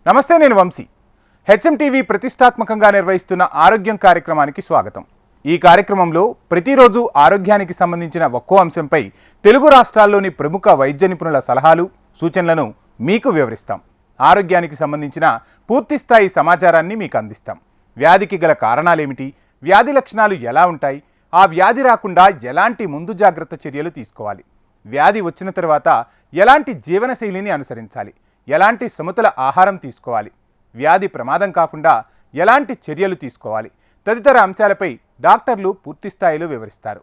నమస్తే, నేను వంశీ. హెచ్ఎంటీవీ ప్రతిష్టాత్మకంగా నిర్వహిస్తున్న ఆరోగ్యం కార్యక్రమానికి స్వాగతం. ఈ కార్యక్రమంలో ప్రతిరోజు ఆరోగ్యానికి సంబంధించిన ఒక్కో అంశంపై తెలుగు రాష్ట్రాల్లోని ప్రముఖ వైద్య నిపుణుల సలహాలు, సూచనలను మీకు వివరిస్తాం. ఆరోగ్యానికి సంబంధించిన పూర్తిస్థాయి సమాచారాన్ని మీకు అందిస్తాం. వ్యాధికి గల కారణాలేమిటి, వ్యాధి లక్షణాలు ఎలా ఉంటాయి, ఆ వ్యాధి రాకుండా ఎలాంటి ముందు జాగ్రత్త చర్యలు తీసుకోవాలి, వ్యాధి వచ్చిన తర్వాత ఎలాంటి జీవనశైలిని అనుసరించాలి, ఎలాంటి సమతుల ఆహారం తీసుకోవాలి, వ్యాధి ప్రమాదం కాకుండా ఎలాంటి చర్యలు తీసుకోవాలి తదితర అంశాలపై డాక్టర్లు పూర్తి స్థాయిలో వివరిస్తారు.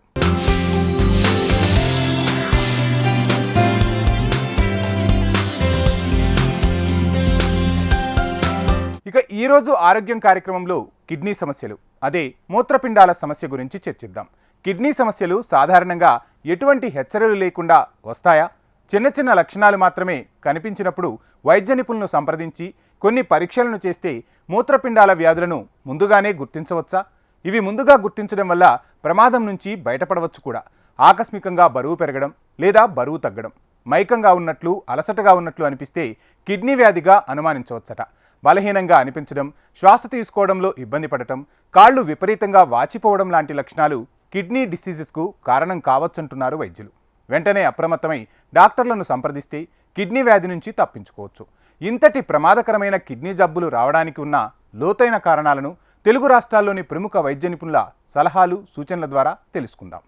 ఇక ఈరోజు ఆరోగ్యం కార్యక్రమంలో కిడ్నీ సమస్యలు, అదే మూత్రపిండాల సమస్య గురించి చర్చిద్దాం. కిడ్నీ సమస్యలు సాధారణంగా ఎటువంటి హెచ్చరికలు లేకుండా వస్తాయా? చిన్న చిన్న లక్షణాలు మాత్రమే కనిపించినప్పుడు వైద్య నిపుణులను సంప్రదించి కొన్ని పరీక్షలను చేస్తే మూత్రపిండాల వ్యాధులను ముందుగానే గుర్తించవచ్చా? ఇవి ముందుగా గుర్తించడం వల్ల ప్రమాదం నుంచి బయటపడవచ్చు కూడా. ఆకస్మికంగా బరువు పెరగడం లేదా బరువు తగ్గడం, మైకంగా ఉన్నట్లు, అలసటగా ఉన్నట్లు అనిపిస్తే కిడ్నీ వ్యాధిగా అనుమానించవచ్చట. బలహీనంగా అనిపించడం, శ్వాస తీసుకోవడంలో ఇబ్బంది పడటం, కాళ్ళు విపరీతంగా వాచిపోవడం లాంటి లక్షణాలు కిడ్నీ డిసీజెస్కు కారణం కావచ్చంటున్నారు వైద్యులు. వెంటనే అప్రమత్తమై డాక్టర్లను సంప్రదిస్తే కిడ్నీ వ్యాధి నుంచి తప్పించుకోవచ్చు. ఇంతటి ప్రమాదకరమైన కిడ్నీ జబ్బులు రావడానికి ఉన్న లోతైన కారణాలను తెలుగు రాష్ట్రాల్లోని ప్రముఖ వైద్య నిపుణుల సలహాలు, సూచనల ద్వారా తెలుసుకుందాం.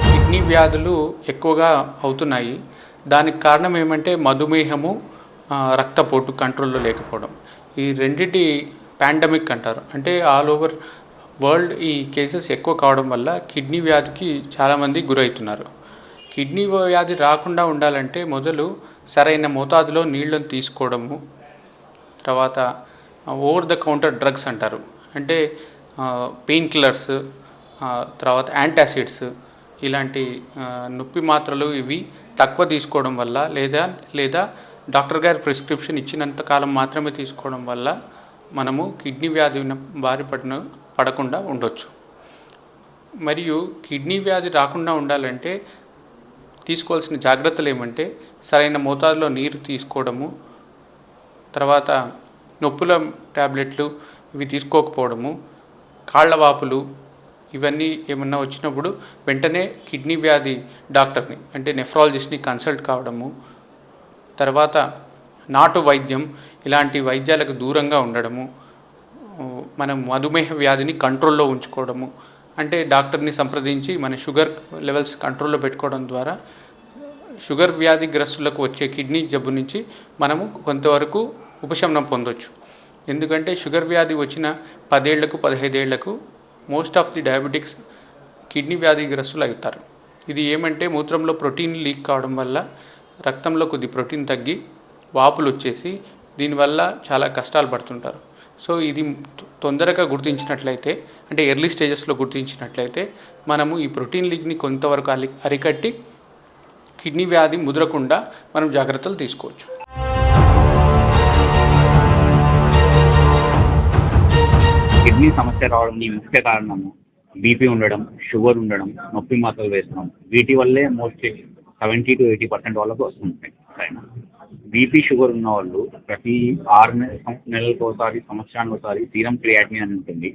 కిడ్నీ వ్యాధులు ఎక్కువగా అవుతున్నాయి. దానికి కారణం ఏమంటే మధుమేహము, రక్తపోటు కంట్రోల్లో లేకపోవడం. ఈ రెండిటి పాండమిక్ అంటారు. అంటే ఆల్ ఓవర్ వరల్డ్ ఈ కేసెస్ ఎక్కువ కావడం వల్ల కిడ్నీ వ్యాధికి చాలామంది గురవుతున్నారు. కిడ్నీ వ్యాధి రాకుండా ఉండాలంటే మొదలు సరైన మోతాదులో నీళ్ళను తీసుకోవడము, తర్వాత ఓవర్ ద కౌంటర్ డ్రగ్స్ అంటారు, అంటే పెయిన్ కిల్లర్స్, తర్వాత యాంటాసిడ్స్, ఇలాంటి నొప్పి మాత్రలు ఇవి తక్కువ తీసుకోవడం వల్ల లేదా డాక్టర్ గారి ప్రిస్క్రిప్షన్ ఇచ్చినంత కాలం మాత్రమే తీసుకోవడం వల్ల మనము కిడ్నీ వ్యాధి బారి పడకుండా ఉండొచ్చు. మరియు కిడ్నీ వ్యాధి రాకుండా ఉండాలంటే తీసుకోవాల్సిన జాగ్రత్తలు ఏమంటే సరైన మోతాదులో నీరు తీసుకోవడము, తర్వాత నొప్పుల ట్యాబ్లెట్లు ఇవి తీసుకోకపోవడము, కాళ్ళ వాపులు ఇవన్నీ ఏమన్నా వచ్చినప్పుడు వెంటనే కిడ్నీ వ్యాధి డాక్టర్ని అంటే నెఫ్రాలజిస్ట్ని కన్సల్ట్ కావడము, తర్వాత నాటు వైద్యం ఇలాంటి వైద్యాలకు దూరంగా ఉండడము, మనం మధుమేహ వ్యాధిని కంట్రోల్లో ఉంచుకోవడము, అంటే డాక్టర్ని సంప్రదించి మన షుగర్ లెవెల్స్ కంట్రోల్లో పెట్టుకోవడం ద్వారా షుగర్ వ్యాధిగ్రస్తులకు వచ్చే కిడ్నీ జబ్బు నుంచి మనము కొంతవరకు ఉపశమనం పొందొచ్చు. ఎందుకంటే షుగర్ వ్యాధి వచ్చిన 10 ఏళ్లకు 15 ఏళ్లకు most of the diabetics kidney వ్యాధిగ్రస్తులు అవుతారు. ఇది ఏమంటే మూత్రంలో ప్రోటీన్ లీక్ కావడం వల్ల రక్తంలో కొద్ది ప్రోటీన్ తగ్గి వాపులు వచ్చేసి దీనివల్ల చాలా కష్టాలు పడుతుంటారు. సో ఇది తొందరగా గుర్తించినట్లయితే, అంటే ఎర్లీ స్టేజెస్లో గుర్తించినట్లయితే మనము ఈ ప్రోటీన్ లీక్ని కొంతవరకు అరికట్టి కిడ్నీ వ్యాధి ముదరకుండా మనం జాగ్రత్తలు తీసుకోవచ్చు. కిడ్నీ సమస్య రావడానికి ముఖ్య కారణము బీపీ ఉండడం, షుగర్ ఉండడం, నొప్పి మాత్రలు వేస్తున్నాం. వీటి వల్లే మోస్ట్లీ 70 to 80% వాళ్ళకు వస్తుంటాయి. బీపీ, షుగర్ ఉన్న వాళ్ళు ప్రతి 6 నెలలకు ఒకసారి, సంవత్సరానికి ఒకసారి సీరం క్రియాటినిన్ అని ఉంటుంది,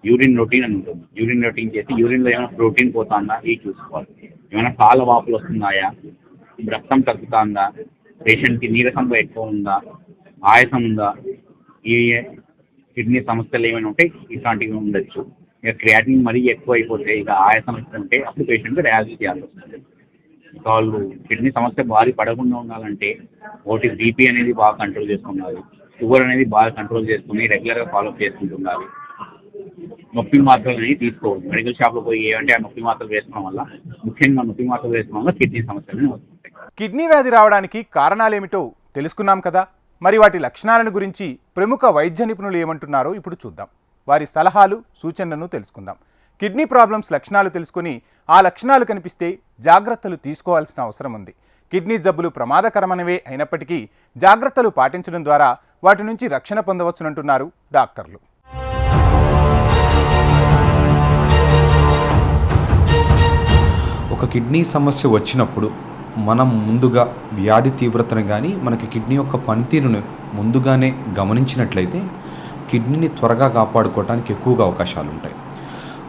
యూరిన్ రొటీన్ అని ఉంటుంది. యూరిన్ రొటీన్ చేసి యూరిన్లో ఏమైనా ప్రోటీన్ పోతుందా ఇది చూసుకోవాలి. ఏమైనా కాళ్ళ వాపులు వస్తున్నాయా, రక్తం తగ్గుతుందా, పేషెంట్కి నీరసంగా ఎక్కువ ఉందా, ఆయాసం ఉందా, ఈ కిడ్నీ సమస్యలు ఏమైనా ఉంటే ఇట్లాంటివి ఉండొచ్చు. ఇక క్రియాటినిన్ మరీ ఎక్కువ అయిపోతే, ఇక ఆయాసం ఉంటే అప్పుడు పేషెంట్కి డయాలసిస్ చేయాల్సి వస్తుంది. వాళ్ళు కిడ్నీ సమస్య బారి పడకుండా ఉండాలంటే ఒకటి బీపీ అనేది బాగా కంట్రోల్ చేసుకుండాలి, షుగర్ అనేది బాగా కంట్రోల్ చేసుకుని రెగ్యులర్గా ఫాలోఅప్ చేసుకుంటుండాలి. నొప్పి మాత్రలు అనేది తీసుకోవాలి. మెడికల్ షాప్లో పోయి ఏమంటే ఆ నొప్పి మాత్రలు వేసుకోవడం వల్ల, ముఖ్యంగా నొప్పి మాత్రలు వేసుకోవడం వల్ల కిడ్నీ సమస్యలు వస్తాయి. కిడ్నీ వ్యాధి రావడానికి కారణాలేమిటో తెలుసుకున్నాం కదా. మరి వాటి లక్షణాలను గురించి ప్రముఖ వైద్య నిపుణులు ఏమంటున్నారో ఇప్పుడు చూద్దాం. వారి సలహాలు, సూచనలను తెలుసుకుందాం. కిడ్నీ ప్రాబ్లమ్స్ లక్షణాలు తెలుసుకుని ఆ లక్షణాలు కనిపిస్తే జాగ్రత్తలు తీసుకోవాల్సిన అవసరం ఉంది. కిడ్నీ జబ్బులు ప్రమాదకరమైనవే అయినప్పటికీ జాగ్రత్తలు పాటించడం ద్వారా వాటి నుంచి రక్షణ పొందవచ్చునంటున్నారు డాక్టర్లు. ఒక కిడ్నీ సమస్య వచ్చినప్పుడు మనం ముందుగా వ్యాధి తీవ్రతను కానీ మనకి కిడ్నీ యొక్క పనితీరును ముందుగానే గమనించినట్లయితే కిడ్నీని త్వరగా కాపాడుకోవడానికి ఎక్కువగా అవకాశాలు ఉంటాయి.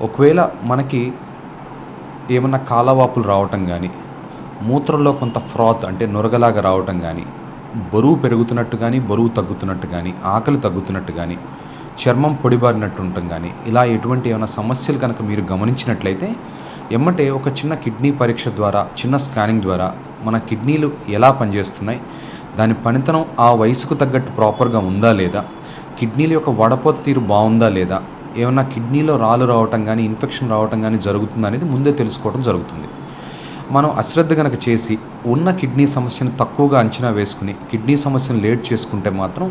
ఒకవేళ మనకి ఏమన్నా కాలవాపులు రావటం కానీ, మూత్రంలో కొంత ఫ్రాత్ అంటే నురగలాగా రావటం కానీ, బరువు పెరుగుతున్నట్టు కానీ బరువు తగ్గుతున్నట్టు కానీ, ఆకలి తగ్గుతున్నట్టు కానీ, చర్మం పొడిబారినట్టు ఉండటం కానీ, ఇలా ఎటువంటి ఏమైనా సమస్యలు కనుక మీరు గమనించినట్లయితే ఎమ్మటే ఒక చిన్న కిడ్నీ పరీక్ష ద్వారా, చిన్న స్కానింగ్ ద్వారా మన కిడ్నీలు ఎలా పనిచేస్తున్నాయి, దాని పనితనం ఆ వయసుకు తగ్గట్టు ప్రాపర్గా ఉందా లేదా, కిడ్నీల యొక్క వడపోత తీరు బాగుందా లేదా, ఏమైనా కిడ్నీలో రాళ్ళు రావటం కానీ ఇన్ఫెక్షన్ రావటం కానీ జరుగుతుందా అనేది ముందే తెలుసుకోవడం జరుగుతుంది. మనం అశ్రద్ధ కనుక చేసి ఉన్న కిడ్నీ సమస్యను తక్కువగా అంచనా వేసుకుని కిడ్నీ సమస్యను లేట్ చేసుకుంటే మాత్రం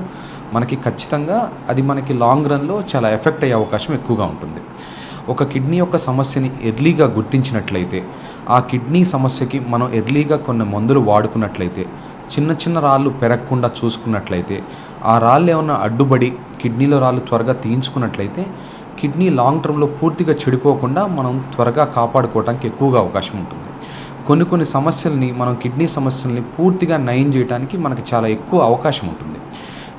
మనకి ఖచ్చితంగా అది మనకి లాంగ్ రన్లో చాలా ఎఫెక్ట్ అయ్యే అవకాశం ఎక్కువగా ఉంటుంది. ఒక కిడ్నీ యొక్క సమస్యని ఎర్లీగా గుర్తించినట్లయితే, ఆ కిడ్నీ సమస్యకి మనం ఎర్లీగా కొన్ని మందులు వాడుకున్నట్లయితే, చిన్న చిన్న రాళ్ళు పెరగకుండా చూసుకున్నట్లయితే, ఆ రాళ్ళు ఏమన్నా అడ్డుపడి కిడ్నీలో రాళ్ళు త్వరగా తీయించుకున్నట్లయితే కిడ్నీ లాంగ్ టర్మ్లో పూర్తిగా చెడిపోకుండా మనం త్వరగా కాపాడుకోవడానికి ఎక్కువగా అవకాశం ఉంటుంది. కొన్ని సమస్యల్ని మనం కిడ్నీ సమస్యల్ని పూర్తిగా నయం చేయడానికి మనకి చాలా ఎక్కువ అవకాశం ఉంటుంది.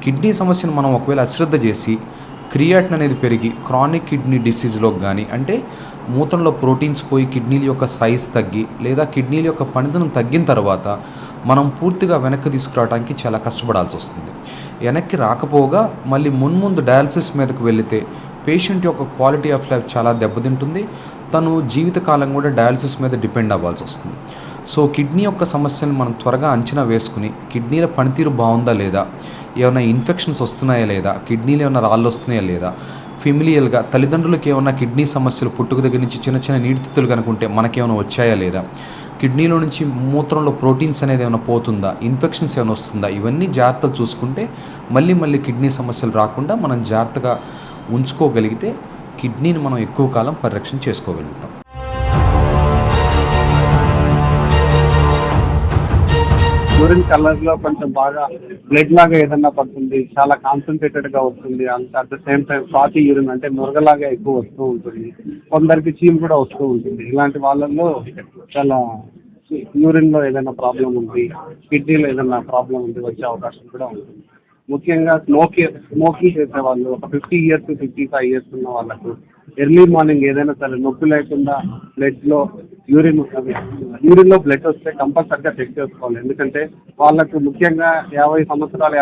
కిడ్నీ సమస్యను మనం ఒకవేళ అశ్రద్ధ చేసి క్రియాటిన్ అనేది పెరిగి క్రానిక్ కిడ్నీ డిసీజ్లోకి కానీ, అంటే మూత్రంలో ప్రోటీన్స్ పోయి కిడ్నీల యొక్క సైజ్ తగ్గి లేదా కిడ్నీల యొక్క పనితనం తగ్గిన తర్వాత మనం పూర్తిగా వెనక్కి తీసుకురావడానికి చాలా కష్టపడాల్సి వస్తుంది. వెనక్కి రాకపోగా మళ్ళీ మున్ముందు డయాలసిస్ మీదకు వెళితే పేషెంట్ యొక్క క్వాలిటీ ఆఫ్ లైఫ్ చాలా దెబ్బతింటుంది. తను జీవితకాలం కూడా డయాలసిస్ మీద డిపెండ్ అవ్వాల్సి వస్తుంది. సో కిడ్నీ యొక్క సమస్యలను మనం త్వరగా అంచనా వేసుకుని కిడ్నీల పనితీరు బాగుందా లేదా, ఏమైనా ఇన్ఫెక్షన్స్ వస్తున్నాయా లేదా, కిడ్నీలు ఏమైనా రాళ్ళు వస్తున్నాయా లేదా, ఫెమిలియల్గా తల్లిదండ్రులకు ఏమైనా కిడ్నీ సమస్యలు పుట్టుక దగ్గర నుంచి చిన్న చిన్న నీటితిత్తులు కనుకుంటే మనకేమైనా వచ్చాయా లేదా, కిడ్నీలో నుంచి మూత్రంలో ప్రోటీన్స్ అనేది ఏమైనా పోతుందా, ఇన్ఫెక్షన్స్ ఏమైనా వస్తుందా, ఇవన్నీ జాగ్రత్తలు చూసుకుంటే మళ్ళీ కిడ్నీ సమస్యలు రాకుండా మనం జాగ్రత్తగా ఉంచుకోగలిగితే కిడ్నీని మనం ఎక్కువ కాలం పరిరక్షణ చేసుకోగలుగుతాం. యూరిన్ కలర్ లో కొంచెం బాగా బ్లడ్ లాగా ఏదన్నా పడుతుంది, చాలా కాన్సన్ట్రేటెడ్ గా వస్తుంది. At the same time fatty urine అంటే నురగలాగా ఎక్కువ వస్తూ ఉంటుంది. కొందరికి చీమ్ కూడా వస్తూ ఉంటుంది. ఇలాంటి వాళ్ళల్లో చాలా యూరిన్ లో ఏదైనా ప్రాబ్లం ఉంది, కిడ్నీలో ఏదైనా ప్రాబ్లం ఉంది వచ్చే అవకాశం కూడా ఉంటుంది. ముఖ్యంగా స్మోకింగ్ చేసే వాళ్ళు, ఒక 50 years 55 years ఉన్న వాళ్ళకు ఎర్లీ మార్నింగ్ ఏదైనా సరే నొప్పి లేకుండా బ్లడ్లో యూరిన్లో బ్లడ్ వస్తే కంపల్సరిగా చెక్ చేసుకోవాలి. ఎందుకంటే వాళ్ళకు ముఖ్యంగా 50 సంవత్సరాలు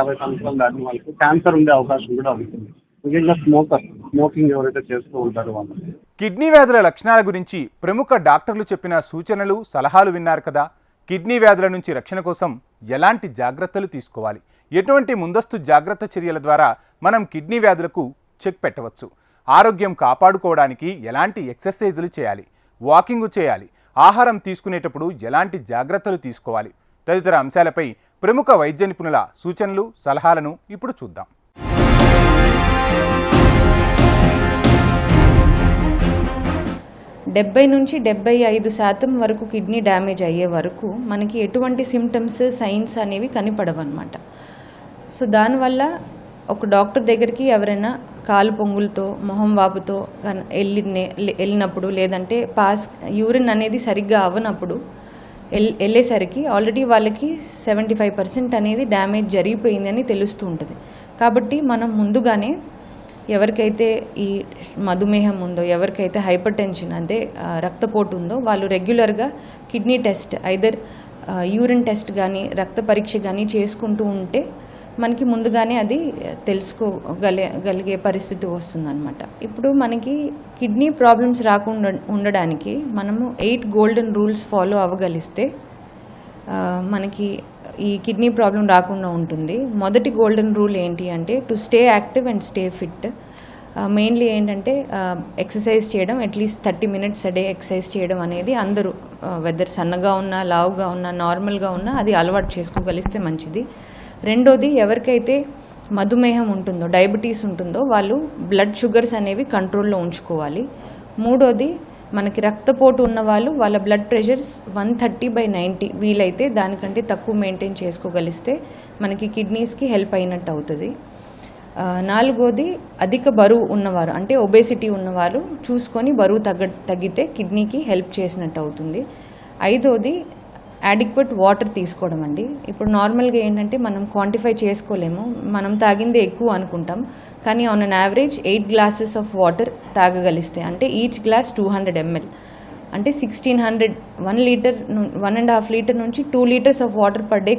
దాటిన వాళ్ళకు క్యాన్సర్ ఉండే అవకాశం కూడా ఉంటుంది. ముఖ్యంగా స్మోకింగ్ ఎవరైతే చేస్తూ ఉంటారో వాళ్ళు. కిడ్నీ వ్యాధుల లక్షణాల గురించి ప్రముఖ డాక్టర్లు చెప్పిన సూచనలు, సలహాలు విన్నారు కదా. కిడ్నీ వ్యాధుల నుంచి రక్షణ కోసం ఎలాంటి జాగ్రత్తలు తీసుకోవాలి, ఎటువంటి ముందస్తు జాగ్రత్త చర్యల ద్వారా మనం కిడ్నీ వ్యాధులకు చెక్ పెట్టవచ్చు, ఆరోగ్యం కాపాడుకోవడానికి ఎలాంటి ఎక్సర్సైజులు చేయాలి, వాకింగ్ చేయాలి, ఆహారం తీసుకునేటప్పుడు ఎలాంటి జాగ్రత్తలు తీసుకోవాలి తదితర అంశాలపై ప్రముఖ వైద్య నిపుణుల సూచనలు, సలహాలను ఇప్పుడు చూద్దాం. నుంచి 75% వరకు కిడ్నీ డ్యామేజ్ అయ్యే వరకు మనకి ఎటువంటి సిమ్టమ్స్, సైన్స్ అనేవి కనిపడవన్నమాట. సో దానివల్ల ఒక డాక్టర్ దగ్గరికి ఎవరైనా కాలు పొంగులతో, మొహం వాపుతో వెళ్ళినప్పుడు, లేదంటే యూరిన్ అనేది సరిగ్గా అవ్వనప్పుడు వెళ్ళేసరికి ఆల్రెడీ వాళ్ళకి 75% అనేది డ్యామేజ్ జరిగిపోయిందని తెలుస్తూ ఉంటుంది. కాబట్టి మనం ముందుగానే ఎవరికైతే ఈ మధుమేహం ఉందో, ఎవరికైతే హైపర్ టెన్షన్ అంటే రక్తపోటు ఉందో, వాళ్ళు రెగ్యులర్గా kidney test, either urine test కానీ రక్త పరీక్ష కానీ చేసుకుంటూ ఉంటే మనకి ముందుగానే అది తెలుసుకోగలిగే పరిస్థితి వస్తుందన్నమాట. ఇప్పుడు మనకి కిడ్నీ ప్రాబ్లమ్స్ రాకుండా ఉండడానికి మనము 8 గోల్డెన్ రూల్స్ ఫాలో అవ్వగలిస్తే మనకి ఈ కిడ్నీ ప్రాబ్లం రాకుండా ఉంటుంది. మొదటి గోల్డెన్ రూల్ ఏంటి అంటే to stay active and stay fit. Mainly ఏంటంటే ఎక్సర్సైజ్ చేయడం, at least 30 minutes a day exercise చేయడం అనేది అందరూ వెదర్ సన్నగా ఉన్నా, లావుగా ఉన్నా, నార్మల్గా ఉన్నా అది అలవాటు చేసుకోగలిస్తే మంచిది. రెండోది, ఎవరికైతే మధుమేహం ఉంటుందో, డయాబెటీస్ ఉంటుందో వాళ్ళు బ్లడ్ షుగర్స్ అనేవి కంట్రోల్లో ఉంచుకోవాలి. మూడోది, మనకి రక్తపోటు ఉన్న వాళ్ళు వాళ్ళ బ్లడ్ ప్రెషర్స్ 130/90 వీలైతే దానికంటే తక్కువ మెయింటైన్ చేసుకోగలిస్తే మనకి కిడ్నీస్కి హెల్ప్ అయినట్టు అవుతుంది. నాలుగోది, అధిక బరువు ఉన్నవారు అంటే ఒబేసిటీ ఉన్నవారు చూసుకొని బరువు తగ్గితే కిడ్నీకి హెల్ప్ చేసినట్టు అవుతుంది. ఐదోది, యాడిక్వెట్ వాటర్ తీసుకోవడం అండి. ఇప్పుడు నార్మల్గా ఏంటంటే మనం క్వాంటిఫై చేసుకోలేము, మనం తాగిందే ఎక్కువ అనుకుంటాం, కానీ on an average 8 glasses of water తాగగలిస్తే, అంటే ఈచ్ గ్లాస్ 200 ml, అంటే 1600, 1 లీటర్ 1.5 లీటర్ నుంచి 2 litres of water per day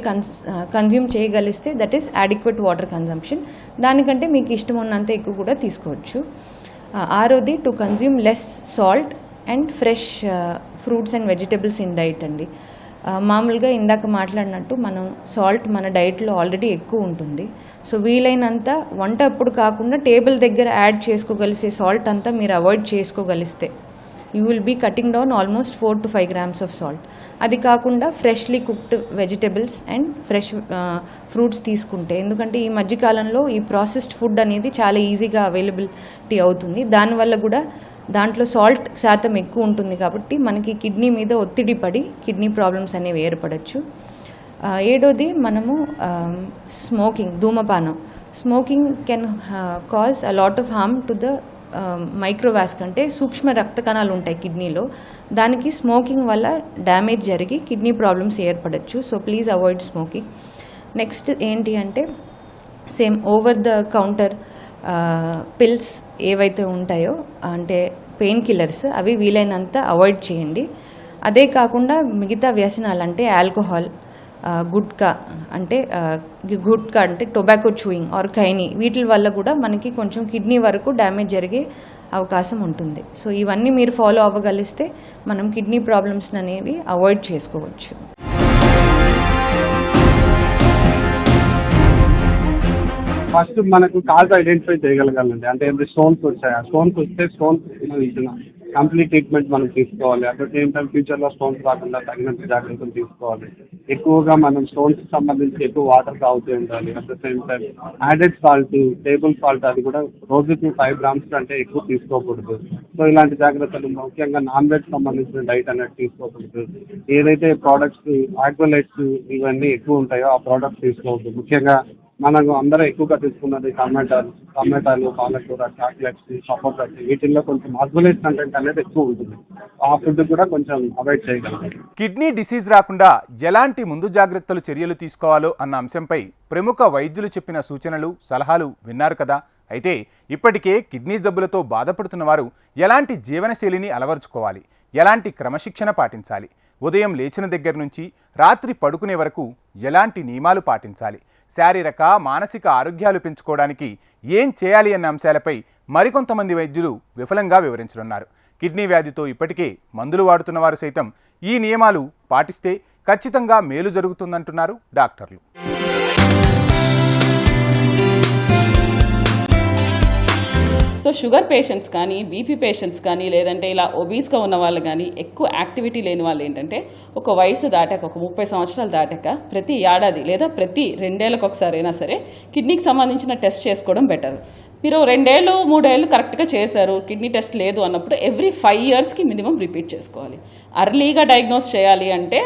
consume చేయగలిస్తే that is adequate water consumption. దానికంటే మీకు ఇష్టం ఉన్నంత ఎక్కువ కూడా తీసుకోవచ్చు. ఆరోది to consume less salt and fresh fruits and vegetables in diet అండి. మామూలుగా ఇందాక మాట్లాడినట్టు మనం సాల్ట్ మన డైట్లో ఆల్రెడీ ఎక్కువ ఉంటుంది. సో వీలైనంత వంట అప్పుడు కాకుండా టేబుల్ దగ్గర యాడ్ చేసుకోగలిసే సాల్ట్ అంతా మీరు అవాయిడ్ చేసుకోగలిస్తే you will be cutting down almost 4 to 5 grams of salt. అది కాకుండా freshly cooked vegetables and fresh fruits తీసుకుంటే, ఎందుకంటే ఈ మధ్యకాలంలో ఈ ప్రాసెస్డ్ ఫుడ్ అనేది చాలా ఈజీగా అవైలబిలిటీ అవుతుంది, దానివల్ల కూడా దాంట్లో సాల్ట్ శాతం ఎక్కువ ఉంటుంది కాబట్టి మనకి కిడ్నీ మీద ఒత్తిడి పడి కిడ్నీ ప్రాబ్లమ్స్ అనేవి ఏర్పడచ్చు. 7వది మనము స్మోకింగ్, ధూమపానం. Smoking can cause a lot of harm to the microvascular, అంటే సూక్ష్మ రక్త కణాలు ఉంటాయి కిడ్నీలో, దానికి స్మోకింగ్ వల్ల డ్యామేజ్ జరిగి కిడ్నీ ప్రాబ్లమ్స్ ఏర్పడచ్చు. So please avoid smoking. Next ఏంటి అంటే same over the counter pills ఏవైతే ఉంటాయో, అంటే పెయిన్ కిల్లర్స్, అవి వీలైనంత అవాయిడ్ చేయండి. అదే కాకుండా మిగతా వ్యసనాలు అంటే ఆల్కహాల్, గుట్కా అంటే టొబాకో చూయింగ్ ఆర్ ఖైనీ, వీటి వల్ల కూడా మనకి కొంచెం కిడ్నీ వరకు డ్యామేజ్ జరిగే అవకాశం ఉంటుంది. సో ఇవన్నీ మీరు ఫాలో అవ్వగలిస్తే మనం కిడ్నీ ప్రాబ్లమ్స్ అనేవి అవాయిడ్ చేసుకోవచ్చు. ఫస్ట్ మనకు కాజ్ ఐడెంటిఫై చేయగలగాలండి. అంటే ఏమైనా స్టోన్స్ వచ్చాయి, స్టోన్స్ వస్తే స్టోన్స్ కంప్లీట్ ట్రీట్మెంట్ మనం తీసుకోవాలి. అట్ ద సేమ్ టైం ఫ్యూచర్లో స్టోన్స్ రాకుండా తగినంత జాగ్రత్తలు తీసుకోవాలి. ఎక్కువగా మనం స్టోన్స్ సంబంధించి ఎక్కువ వాటర్ తాగుతూ ఉండాలి. At the same time added salt, table salt అది కూడా రోజుకి 5 grams కంటే ఎక్కువ తీసుకోకూడదు. సో ఇలాంటి జాగ్రత్తలు, ముఖ్యంగా నాన్ వెజ్ సంబంధించిన డైట్ అనేది తీసుకోకూడదు. ఏదైతే ప్రోడక్ట్స్ ఆక్వలైట్స్ ఇవన్నీ ఎక్కువ ఉంటాయో ఆ ప్రోడక్ట్స్ తీసుకోవద్దు. ముఖ్యంగా మనకు అందరూ ఎక్కువగా తీసుకున్నది టమాటాలు, పాలకూర, చాక్లెట్స్, సపోటాస్, వీటిల్లో కొంచెం ఆక్వలైట్ కంటెంట్ అనేది ఎక్కువ ఉంటుంది. ఆ ఫుడ్ కూడా కొంచెం అవాయిడ్ చేయగలగాలి. కిడ్నీ డిసీజ్ రాకుండా ఎలాంటి ముందు జాగ్రత్తలు చర్యలు తీసుకోవాలో అన్న అంశంపై ప్రముఖ వైద్యులు చెప్పిన సూచనలు, సలహాలు విన్నారు కదా. అయితే ఇప్పటికే కిడ్నీ జబ్బులతో బాధపడుతున్న వారు ఎలాంటి జీవనశైలిని అలవర్చుకోవాలి, ఎలాంటి క్రమశిక్షణ పాటించాలి, ఉదయం లేచిన దగ్గర నుంచి రాత్రి పడుకునే వరకు ఎలాంటి నియమాలు పాటించాలి, శారీరక మానసిక ఆరోగ్యాలు పెంచుకోవడానికి ఏం చేయాలి అన్న అంశాలపై మరికొంతమంది వైద్యులు విఫలంగా వివరించనున్నారు. కిడ్నీ వ్యాధితో ఇప్పటికే మందులు వాడుతున్న వారు సైతం ఈ నియమాలు పాటిస్తే ఖచ్చితంగా మేలు జరుగుతుందంటున్నారు డాక్టర్లు. సో షుగర్ పేషెంట్స్ కానీ, బీపీ పేషెంట్స్ కానీ, లేదంటే ఇలా ఒబీస్గా ఉన్న వాళ్ళు కానీ, ఎక్కువ యాక్టివిటీ లేని వాళ్ళు ఏంటంటే ఒక వయసు దాటాక, ఒక 30 సంవత్సరాలు దాటాక ప్రతి ఏడాది లేదా ప్రతి 2 ఏళ్ళకి ఒకసారి అయినా సరే కిడ్నీకి సంబంధించిన టెస్ట్ చేసుకోవడం బెటర్. మీరు 2 ఏళ్ళు 3 ఏళ్ళు కరెక్ట్గా చేశారు, కిడ్నీ టెస్ట్ లేదు అన్నప్పుడు ఎవ్రీ 5 yearsకి మినిమం రిపీట్ చేసుకోవాలి. అర్లీగా డయాగ్నోస్ చేయాలి అంటే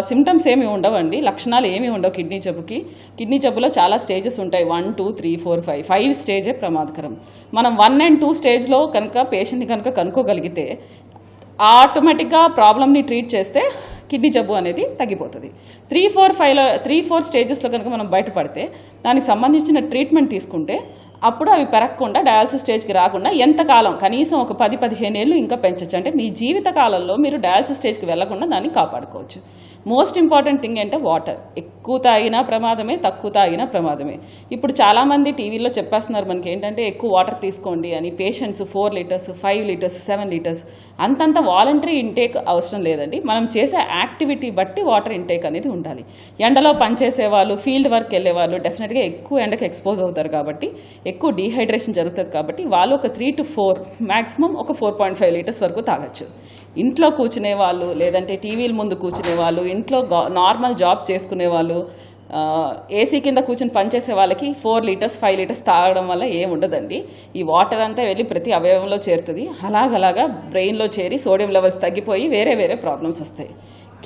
సిమ్టమ్స్ ఏమి ఉండవండి, లక్షణాలు ఏమి ఉండవు కిడ్నీ జబ్బుకి. కిడ్నీ జబ్బులో చాలా స్టేజెస్ ఉంటాయి, 1, 2, 3, 4, 5 స్టేజే ప్రమాదకరం. మనం 1 and 2 స్టేజ్లో కనుక పేషెంట్ని కనుక కనుక్కోగలిగితే ఆటోమేటిక్గా ప్రాబ్లమ్ని ట్రీట్ చేస్తే కిడ్నీ జబ్బు అనేది తగ్గిపోతుంది. 3, 4 స్టేజెస్లో కనుక మనం బయటపడితే దానికి సంబంధించిన ట్రీట్మెంట్ తీసుకుంటే అప్పుడు అవి పెరగకుండా డయాలసిస్ స్టేజ్కి రాకుండా ఎంతకాలం, కనీసం ఒక 10-15 ఏళ్ళు ఇంకా పెంచవచ్చు. అంటే మీ జీవిత కాలంలో మీరు డయాలసిస్ స్టేజ్కి వెళ్లకుండా దాన్ని కాపాడుకోవచ్చు. మోస్ట్ ఇంపార్టెంట్ థింగ్ అంటే వాటర్. ఎక్కువ తాగినా ప్రమాదమే, తక్కువ తాగినా ప్రమాదమే. ఇప్పుడు చాలామంది టీవీలో చెప్పేస్తున్నారు మనకి ఏంటంటే ఎక్కువ వాటర్ తీసుకోండి అని. పేషెంట్స్ 4 liters, 5 liters, 7 liters అంతంత వాలంటరీ ఇంటేక్ అవసరం లేదండి. మనం చేసే యాక్టివిటీ బట్టి వాటర్ ఇంటేక్ అనేది ఉండాలి. ఎండలో పనిచేసే వాళ్ళు, ఫీల్డ్ వర్క్ వెళ్ళే వాళ్ళు డెఫినెట్గా ఎక్కువ ఎండకి ఎక్స్పోజ్ అవుతారు కాబట్టి ఎక్కువ డీహైడ్రేషన్ జరుగుతుంది కాబట్టి వాళ్ళు ఒక 3 to 4 మ్యాక్సిమం ఒక 4.5 liters వరకు తాగొచ్చు. ఇంట్లో కూర్చునే వాళ్ళు, లేదంటే టీవీల ముందు కూర్చునే వాళ్ళు, ఇంట్లో నార్మల్ జాబ్ చేసుకునే వాళ్ళు, ఏసీ కింద కూర్చుని పనిచేసే వాళ్ళకి 4 liters, 5 liters తాగడం వల్ల ఏం ఉండదండి. ఈ వాటర్ అంతా వెళ్ళి ప్రతి అవయవంలో చేరుతుంది. అలాగలాగా బ్రెయిన్లో చేరి సోడియం లెవెల్స్ తగ్గిపోయి వేరే ప్రాబ్లమ్స్ వస్తాయి.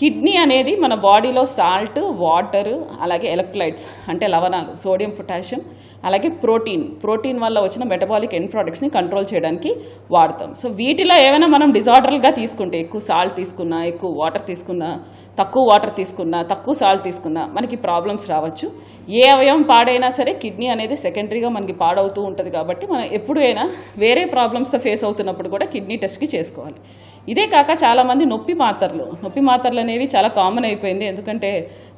కిడ్నీ అనేది మన బాడీలో సాల్ట్, వాటర్, అలాగే ఎలక్ట్రోలైట్స్ అంటే లవణాలు, సోడియం, పొటాషియం, అలాగే ప్రోటీన్ వల్ల వచ్చిన మెటబాలిక్ ఎండ్ ప్రోడక్ట్స్ని కంట్రోల్ చేయడానికి వాడతాం. సో వీటిలో ఏమైనా మనం డిజార్డర్గా తీసుకుంటే, ఎక్కువ సాల్ట్ తీసుకున్నా, ఎక్కువ వాటర్ తీసుకున్నా, తక్కువ వాటర్ తీసుకున్నా, తక్కువ సాల్ట్ తీసుకున్నా మనకి ప్రాబ్లమ్స్ రావచ్చు. ఏ అవయవం పాడైనా సరే కిడ్నీ అనేది సెకండరీగా మనకి పాడవుతూ ఉంటుంది. కాబట్టి మనం ఎప్పుడైనా వేరే ప్రాబ్లమ్స్తో ఫేస్ అవుతున్నప్పుడు కూడా కిడ్నీ టెస్ట్కి చేసుకోవాలి. ఇదే కాక చాలామంది నొప్పి మాత్రలు అనేవి చాలా కామన్ అయిపోయింది. ఎందుకంటే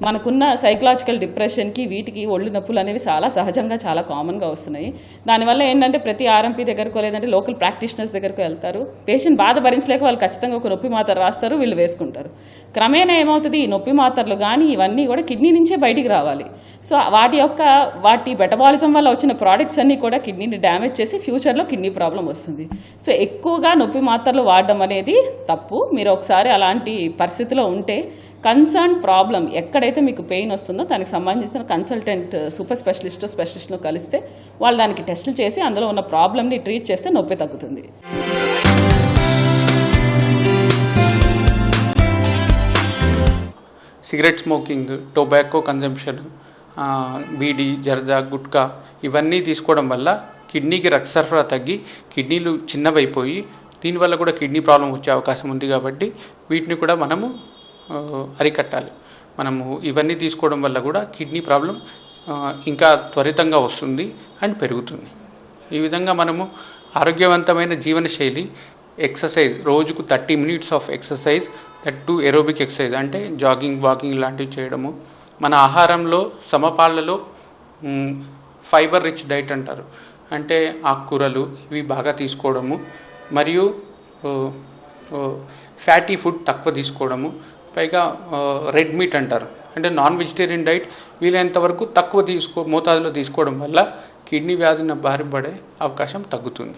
మనకున్న సైకలాజికల్ డిప్రెషన్కి వీటికి ఒళ్ళు నొప్పులు అనేవి చాలా సహజంగా చాలా కామన్గా వస్తున్నాయి. దానివల్ల ఏంటంటే ప్రతి ఆర్ఎంపీ దగ్గరకు లేదంటే లోకల్ ప్రాక్టీషనర్స్ దగ్గరకు వెళ్తారు. పేషెంట్ బాధ భరించలేక వాళ్ళు ఖచ్చితంగా ఒక నొప్పి మాత్ర రాస్తారు, వీళ్ళు వేసుకుంటారు. క్రమేణా ఏమవుతుంది, ఈ నొప్పి మాత్రలు కానీ ఇవన్నీ కూడా కిడ్నీ నుంచే బయటికి రావాలి. సో వాటి మెటబాలిజం వల్ల వచ్చిన ప్రోడక్ట్స్ అన్నీ కూడా కిడ్నీని డ్యామేజ్ చేసి ఫ్యూచర్లో కిడ్నీ ప్రాబ్లం వస్తుంది. సో ఎక్కువగా నొప్పి మాత్రలు వాడడం అనేది తప్పు. మీరు ఒకసారి అలాంటి పరిస్థితిలో ఉంటే కన్సర్న్ ప్రాబ్లం ఎక్కడైతే మీకు పెయిన్ వస్తుందో దానికి సంబంధించిన కన్సల్టెంట్ సూపర్ స్పెషలిస్ట్ను కలిస్తే వాళ్ళు దానికి టెస్టులు చేసి అందులో ఉన్న ప్రాబ్లమ్ని ట్రీట్ చేస్తే నొప్పి తగ్గుతుంది. Cigarette smoking, tobacco consumption, beedi, zarda, gutka ఇవన్నీ తీసుకోవడం వల్ల కిడ్నీకి రక్త సరఫరా తగ్గి కిడ్నీలు చిన్నవైపోయి దీనివల్ల కూడా కిడ్నీ ప్రాబ్లం వచ్చే అవకాశం ఉంది. కాబట్టి వీటిని కూడా మనము అరికట్టాలి. మనము ఇవన్నీ తీసుకోవడం వల్ల కూడా కిడ్నీ ప్రాబ్లం ఇంకా త్వరితంగా వస్తుంది అండ్ పెరుగుతుంది. ఈ విధంగా మనము ఆరోగ్యవంతమైన జీవనశైలి, ఎక్సర్సైజ్, రోజుకు 30 minutes of exercise, that to aerobic exercise అంటే జాగింగ్, వాకింగ్ లాంటివి చేయడము. మన ఆహారంలో సమపాళ్లలో ఫైబర్ రిచ్ డైట్ అంటారు, అంటే ఆకుకూరలు ఇవి బాగా తీసుకోవడము, మరియు ఫ్యాటీ ఫుడ్ తక్కువ తీసుకోవడము, పైగా రెడ్ మీట్ అంటారు అంటే నాన్ వెజిటేరియన్ డైట్ వీలైనంత వరకు తక్కువ మోతాదులో తీసుకోవడం వల్ల కిడ్నీ వ్యాధిని బారి పడే అవకాశం తగ్గుతుంది.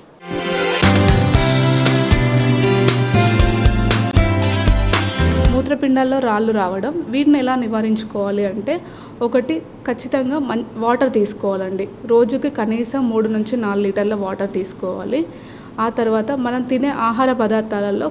మూత్రపిండాల్లో రాళ్ళు రావడం, వీటిని ఎలా నివారించుకోవాలి అంటే, ఒకటి ఖచ్చితంగా వాటర్ తీసుకోవాలండి. రోజుకి కనీసం 3 నుంచి 4 లీటర్ల వాటర్ తీసుకోవాలి. ఆ తర్వాత మనం తినే ఆహార పదార్థాలలో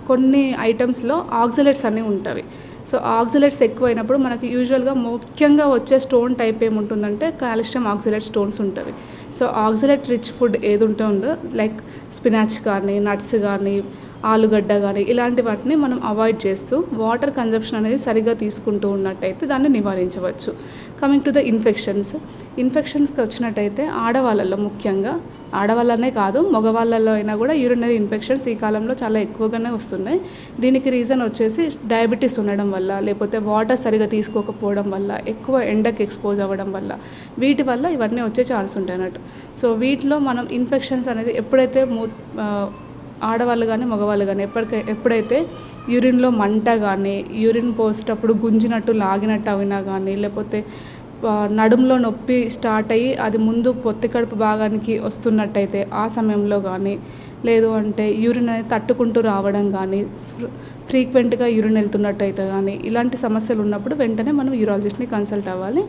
కొన్ని ఐటమ్స్లో ఆక్సలేట్స్ అన్నీ ఉంటాయి. సో ఆక్సలేట్స్ ఎక్కువైనప్పుడు మనకి యూజువల్గా ముఖ్యంగా వచ్చే స్టోన్ టైప్ ఏముంటుందంటే కాల్షియం ఆక్సలేట్ స్టోన్స్ ఉంటుంది. సో ఆక్సలేట్ రిచ్ ఫుడ్ ఏది ఉంటుందో లైక్ స్పినాచ్ కానీ, నట్స్ కానీ, ఆలుగడ్డ కానీ ఇలాంటి వాటిని మనం అవాయిడ్ చేస్తూ వాటర్ కన్జంప్షన్ అనేది సరిగా తీసుకుంటూ ఉన్నట్టయితే దాన్ని నివారించవచ్చు. కమింగ్ టు ద ఇన్ఫెక్షన్స్కి వచ్చినట్టయితే ఆడవాళ్ళలో, ముఖ్యంగా ఆడవాళ్ళనే కాదు మగవాళ్ళలో అయినా కూడా యూరినరీ ఇన్ఫెక్షన్స్ ఈ కాలంలో చాలా ఎక్కువగానే వస్తున్నాయి. దీనికి రీజన్ వచ్చేసి డయాబెటీస్ ఉండడం వల్ల, లేకపోతే వాటర్ సరిగా తీసుకోకపోవడం వల్ల, ఎక్కువ ఎండకి ఎక్స్పోజ్ అవ్వడం వల్ల, వీటి వల్ల ఇవన్నీ వచ్చే ఛాన్స్ ఉంటాయి అన్నట్టు. సో వీటిలో మనం ఇన్ఫెక్షన్స్ అనేది ఎప్పుడైతే ఆడవాళ్ళు కానీ మగవాళ్ళు కానీ ఎప్పుడైతే యూరిన్లో మంట కానీ, యూరిన్ పోసేటప్పుడు గుంజినట్టు లాగినట్టు అయినా కానీ, లేకపోతే నడుములో నొప్పి స్టార్ట్ అయ్యి అది ముందు పొత్తి కడుపు భాగానికి వస్తున్నట్టయితే ఆ సమయంలో కానీ, లేదు అంటే యూరిన్ అనేది తట్టుకుంటూ రావడం కానీ, ఫ్రీక్వెంట్గా యూరిన్ వెళ్తున్నట్టయితే కానీ, ఇలాంటి సమస్యలు ఉన్నప్పుడు వెంటనే మనం యూరాలజిస్ట్ని కన్సల్ట్ అవ్వాలి.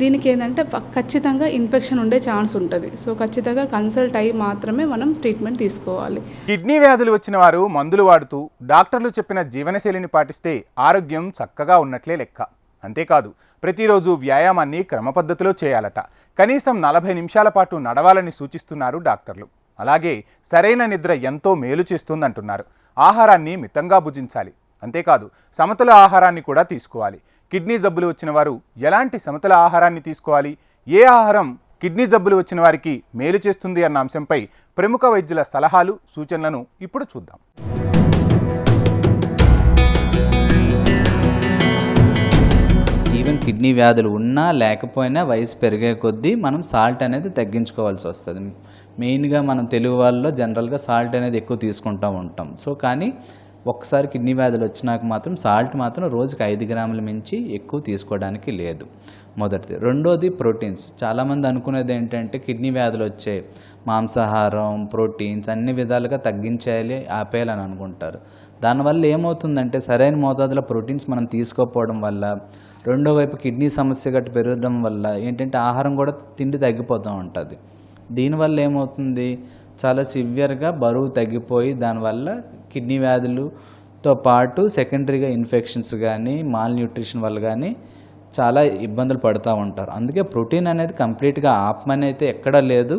దీనికి ఏంటంటే ఖచ్చితంగా ఇన్ఫెక్షన్ ఉండే ఛాన్స్ ఉంటుంది. సో ఖచ్చితంగా కన్సల్ట్ అయ్యి మాత్రమే మనం ట్రీట్మెంట్ తీసుకోవాలి. కిడ్నీ వ్యాధులు వచ్చిన వారు మందులు వాడుతూ డాక్టర్లు చెప్పిన జీవనశైలిని పాటిస్తే ఆరోగ్యం చక్కగా ఉన్నట్లే లెక్క. అంతేకాదు ప్రతిరోజు వ్యాయామాన్ని క్రమపద్ధతిలో చేయాలట. కనీసం 40 నిమిషాల పాటు నడవాలని సూచిస్తున్నారు డాక్టర్లు. అలాగే సరైన నిద్ర ఎంతో మేలు చేస్తుందంటున్నారు. ఆహారాన్ని మితంగా భుజించాలి. అంతేకాదు సమతుల ఆహారాన్ని కూడా తీసుకోవాలి. కిడ్నీ జబ్బులు వచ్చిన వారు ఎలాంటి సమతుల ఆహారాన్ని తీసుకోవాలి, ఏ ఆహారం కిడ్నీ జబ్బులు వచ్చిన వారికి మేలు చేస్తుంది అన్న అంశంపై ప్రముఖ వైద్యుల సలహాలు, సూచనలను ఇప్పుడు చూద్దాం. ఈవెన్ కిడ్నీ వ్యాధులు ఉన్నా లేకపోయినా వయసు పెరిగే కొద్దీ మనం సాల్ట్ అనేది తగ్గించుకోవాల్సి వస్తుంది. మెయిన్గా మనం తెలుగు వాళ్ళలో జనరల్గా సాల్ట్ అనేది ఎక్కువ తీసుకుంటూ ఉంటాం. సో కానీ ఒక్కసారి కిడ్నీ వ్యాధులు వచ్చినాక మాత్రం సాల్ట్ మాత్రం రోజుకి 5 గ్రాముల మించి ఎక్కువ తీసుకోవడానికి లేదు, మొదటిది. రెండోది ప్రోటీన్స్. చాలామంది అనుకునేది ఏంటంటే కిడ్నీ వ్యాధులు వచ్చే మాంసాహారం, ప్రోటీన్స్ అన్ని విధాలుగా తగ్గించేయాలి, ఆపేయాలని అనుకుంటారు. దానివల్ల ఏమవుతుందంటే సరైన మోతాదులో ప్రోటీన్స్ మనం తీసుకోకపోవడం వల్ల, రెండో వైపు కిడ్నీ సమస్య గట్టి పెరగడం వల్ల ఏంటంటే ఆహారం కూడా తిండి తగ్గిపోతూ ఉంటుంది. దీనివల్ల ఏమవుతుంది, చాలా సివియర్గా బరువు తగ్గిపోయి దానివల్ల కిడ్నీ వ్యాధులు తో పాటు సెకండరీగా ఇన్ఫెక్షన్స్ కానీ మాల్ న్యూట్రిషన్ వల్ల కానీ చాలా ఇబ్బందులు పడుతూ ఉంటారు. అందుకే ప్రోటీన్ అనేది కంప్లీట్గా ఆపమని అయితే ఎక్కడా లేదు.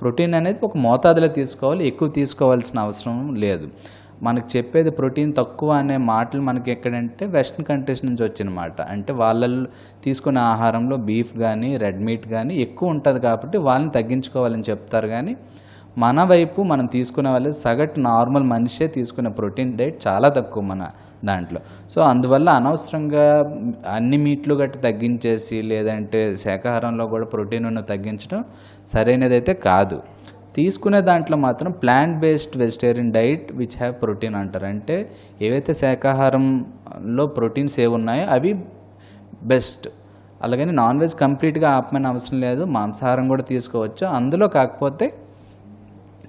ప్రోటీన్ అనేది ఒక మోతాదులో తీసుకోవాలి, ఎక్కువ తీసుకోవాల్సిన అవసరం లేదు. మనకు చెప్పేది ప్రోటీన్ తక్కువ అనే మాటలు మనకి ఎక్కడంటే వెస్ట్రన్ కంట్రీస్ నుంచి వచ్చిన మాట. అంటే వాళ్ళల్లో తీసుకునే ఆహారంలో బీఫ్ కానీ రెడ్ మీట్ కానీ ఎక్కువ ఉంటుంది కాబట్టి వాళ్ళని తగ్గించుకోవాలని చెప్తారు. కానీ మన వైపు మనం తీసుకునే వాళ్ళు సగటు నార్మల్ మనిషే తీసుకునే ప్రోటీన్ డైట్ చాలా తక్కువ మన దాంట్లో. సో అందువల్ల అనవసరంగా అన్ని మీట్లు గట్టి తగ్గించేసి లేదంటే శాకాహారంలో కూడా ప్రోటీన్ తగ్గించడం సరైనదైతే కాదు. తీసుకునే దాంట్లో మాత్రం plant based vegetarian diet which have protein అంటారు. అంటే ఏవైతే శాకాహారంలో ప్రోటీన్స్ ఉన్నాయో అవి బెస్ట్. అలాగని నాన్ వెజ్ కంప్లీట్గా ఆపమని అవసరం లేదు, మాంసాహారం కూడా తీసుకోవచ్చు. అందులో కాకపోతే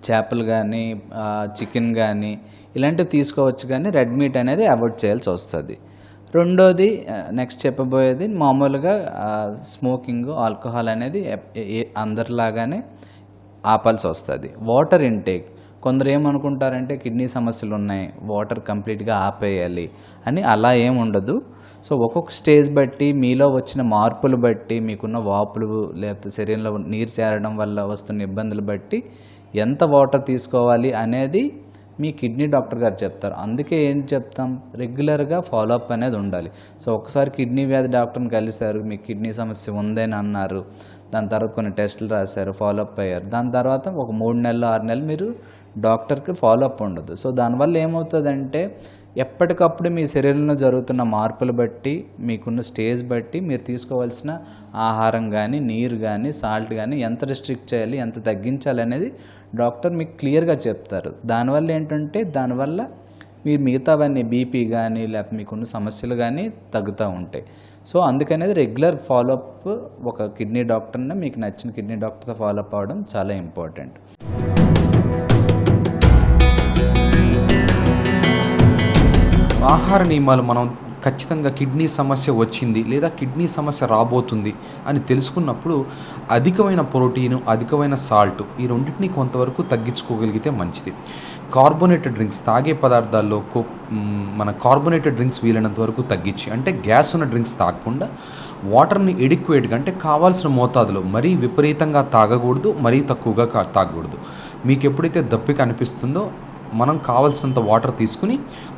చేపలు కానీ చికెన్ కానీ ఇలాంటివి తీసుకోవచ్చు, కానీ రెడ్ మీట్ అనేది అవాయిడ్ చేయాల్సి వస్తుంది. రెండోది నెక్స్ట్ చెప్పబోయేది మామూలుగా స్మోకింగ్, ఆల్కహాల్ అనేది అందరిలాగానే ఆపాల్సి వస్తుంది. వాటర్ ఇంటేక్, కొందరు ఏమనుకుంటారంటే కిడ్నీ సమస్యలు ఉన్నాయి వాటర్ కంప్లీట్గా ఆపేయాలి అని, అలా ఏం ఉండదు. సో ఒక్కొక్క స్టేజ్ బట్టి మీలో వచ్చిన మార్పులు బట్టి మీకున్న వాపులు లేకపోతే శరీరంలో నీరు చేరడం వల్ల వస్తున్న ఇబ్బందులు బట్టి ఎంత వాటర్ తీసుకోవాలి అనేది మీ కిడ్నీ డాక్టర్ గారు చెప్తారు. అందుకే ఏం చెప్తాం, రెగ్యులర్గా ఫాలోఅప్ అనేది ఉండాలి. సో ఒకసారి కిడ్నీ వ్యాధి డాక్టర్ని కలిశారు, మీకు కిడ్నీ సమస్య ఉందని అన్నారు, దాని తర్వాత కొన్ని టెస్టులు రాశారు, ఫాలోఅప్ అయ్యారు. దాని తర్వాత ఒక 3 నెలలు 6 నెలలు మీరు డాక్టర్కి ఫాలోఅప్ ఉండదు. సో దానివల్ల ఏమవుతుందంటే ఎప్పటికప్పుడు మీ శరీరంలో జరుగుతున్న మార్పులు బట్టి మీకున్న స్టేజ్ బట్టి మీరు తీసుకోవాల్సిన ఆహారం కానీ నీరు కానీ సాల్ట్ కానీ ఎంత రిస్ట్రిక్ట్ చేయాలి ఎంత తగ్గించాలి అనేది డాక్టర్ మీకు క్లియర్గా చెప్తారు. దానివల్ల ఏంటంటే దానివల్ల మీరు మిగతావన్నీ బీపీ కానీ లేకపోతే మీకున్న సమస్యలు కానీ తగ్గుతూ ఉంటాయి. సో అందుకనేది రెగ్యులర్ ఫాలోఅప్ ఒక కిడ్నీ డాక్టర్ని మీకు నచ్చిన కిడ్నీ డాక్టర్తో ఫాలోఅప్ అవ్వడం చాలా ఇంపార్టెంట్. ఆహార నియమాలు మనం ఖచ్చితంగా కిడ్నీ సమస్య వచ్చింది లేదా కిడ్నీ సమస్య రాబోతుంది అని తెలుసుకున్నప్పుడు అధికమైన ప్రోటీను అధికమైన సాల్ట్ ఈ రెండింటినీ కొంతవరకు తగ్గించుకోగలిగితే మంచిది. కార్బోనేటెడ్ డ్రింక్స్ తాగే పదార్థాల్లో మన కార్బోనేటెడ్ డ్రింక్స్ వీలైనంత వరకు తగ్గించి, అంటే గ్యాస్ ఉన్న డ్రింక్స్ తాగకుండా వాటర్ని ఎడిక్వేట్గా అంటే కావాల్సిన మోతాదులో మరీ విపరీతంగా తాగకూడదు, మరీ తక్కువగా తాగకూడదు. మీకు ఎప్పుడైతే దప్పిక అనిపిస్తుందో మనం కావాల్సినంత వాటర్ తీసుకుని,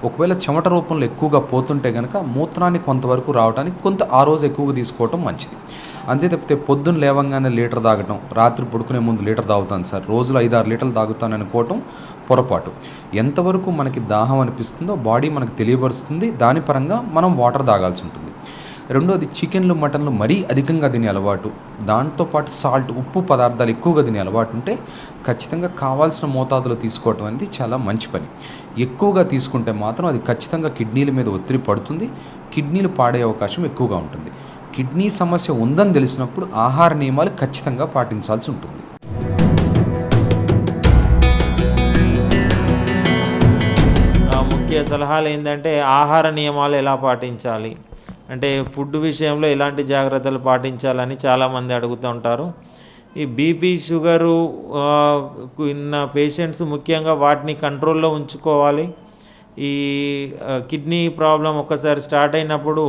ఒకవేళ చెమట రూపంలో ఎక్కువగా పోతుంటే కనుక మూత్రాన్ని కొంతవరకు రావడానికి ఆ రోజు ఎక్కువగా తీసుకోవటం మంచిది. అంతే తప్పితే పొద్దున్న లేవంగానే లీటర్ తాగటం, రాత్రి పడుకునే ముందు లీటర్ తాగుతాను సార్, రోజులో 5-6 లీటర్లు తాగుతాను అనుకోవటం పొరపాటు. ఎంతవరకు మనకి దాహం అనిపిస్తుందో బాడీ మనకు తెలియపరుస్తుంది, దాని పరంగా మనం వాటర్ తాగాల్సి ఉంటుంది. రెండోది చికెన్లు మటన్లు మరీ అధికంగా తినే అలవాటు, దాంతోపాటు సాల్ట్ ఉప్పు పదార్థాలు ఎక్కువగా తినే అలవాటు ఉంటే ఖచ్చితంగా కావాల్సిన మోతాదులో తీసుకోవటం అనేది చాలా మంచి పని. ఎక్కువగా తీసుకుంటే మాత్రం అది ఖచ్చితంగా కిడ్నీల మీద ఒత్తిడి పడుతుంది, కిడ్నీలు పాడే అవకాశం ఎక్కువగా ఉంటుంది. కిడ్నీ సమస్య ఉందని తెలిసినప్పుడు ఆహార నియమాలు ఖచ్చితంగా పాటించాల్సి ఉంటుంది. ముఖ్య సలహాలు ఏంటంటే ఆహార నియమాలు ఎలా పాటించాలి అంటే ఫుడ్ విషయంలో ఎలాంటి జాగ్రత్తలు పాటించాలని చాలామంది అడుగుతూ ఉంటారు. ఈ బీపీ షుగరు ఉన్న పేషెంట్స్ ముఖ్యంగా వాటిని కంట్రోల్లో ఉంచుకోవాలి. ఈ కిడ్నీ ప్రాబ్లం ఒకసారి స్టార్ట్ అయినప్పుడు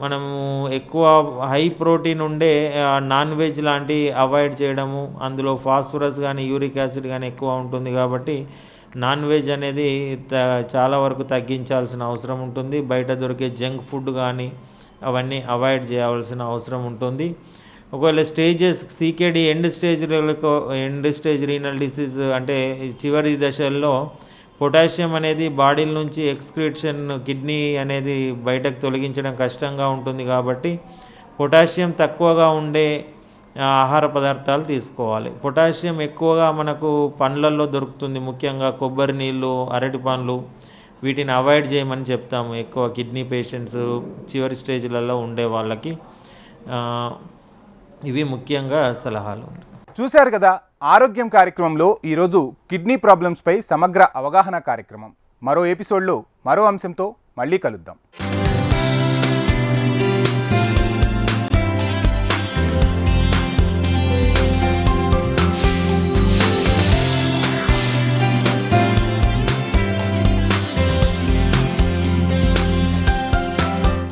మనము ఎక్కువ హై ప్రోటీన్ ఉండే నాన్ వెజ్ లాంటి అవాయిడ్ చేయడము, అందులో ఫాస్ఫరస్ కానీ యూరిక్ యాసిడ్ కానీ ఎక్కువ ఉంటుంది కాబట్టి నాన్ వెజ్ అనేది చాలా వరకు తగ్గించాల్సిన అవసరం ఉంటుంది. బయట దొరికే జంక్ ఫుడ్ కానీ అవన్నీ అవాయిడ్ చేయాల్సిన అవసరం ఉంటుంది. ఒకవేళ stages CKD end stage renal disease అంటే చివరి దశల్లో పొటాషియం అనేది బాడీ నుంచి ఎక్స్క్రీషన్ కిడ్నీ అనేది బయటకు తొలగించడం కష్టంగా ఉంటుంది కాబట్టి పొటాషియం తక్కువగా ఉండే ఆహార పదార్థాలు తీసుకోవాలి. పొటాషియం ఎక్కువగా మనకు పండ్లల్లో దొరుకుతుంది, ముఖ్యంగా కొబ్బరి నీళ్ళు, అరటి పండ్లు, వీటిని అవాయిడ్ చేయమని చెప్తాము ఎక్కువ కిడ్నీ పేషెంట్స్ చివరి స్టేజ్లలో ఉండే వాళ్ళకి. ఇవి ముఖ్యంగా సలహాలు. చూశారు కదా, ఆరోగ్యం కార్యక్రమంలో ఈరోజు కిడ్నీ ప్రాబ్లమ్స్పై సమగ్ర అవగాహన కార్యక్రమం. మరో ఎపిసోడ్లో మరో అంశంతో మళ్ళీ కలుద్దాం.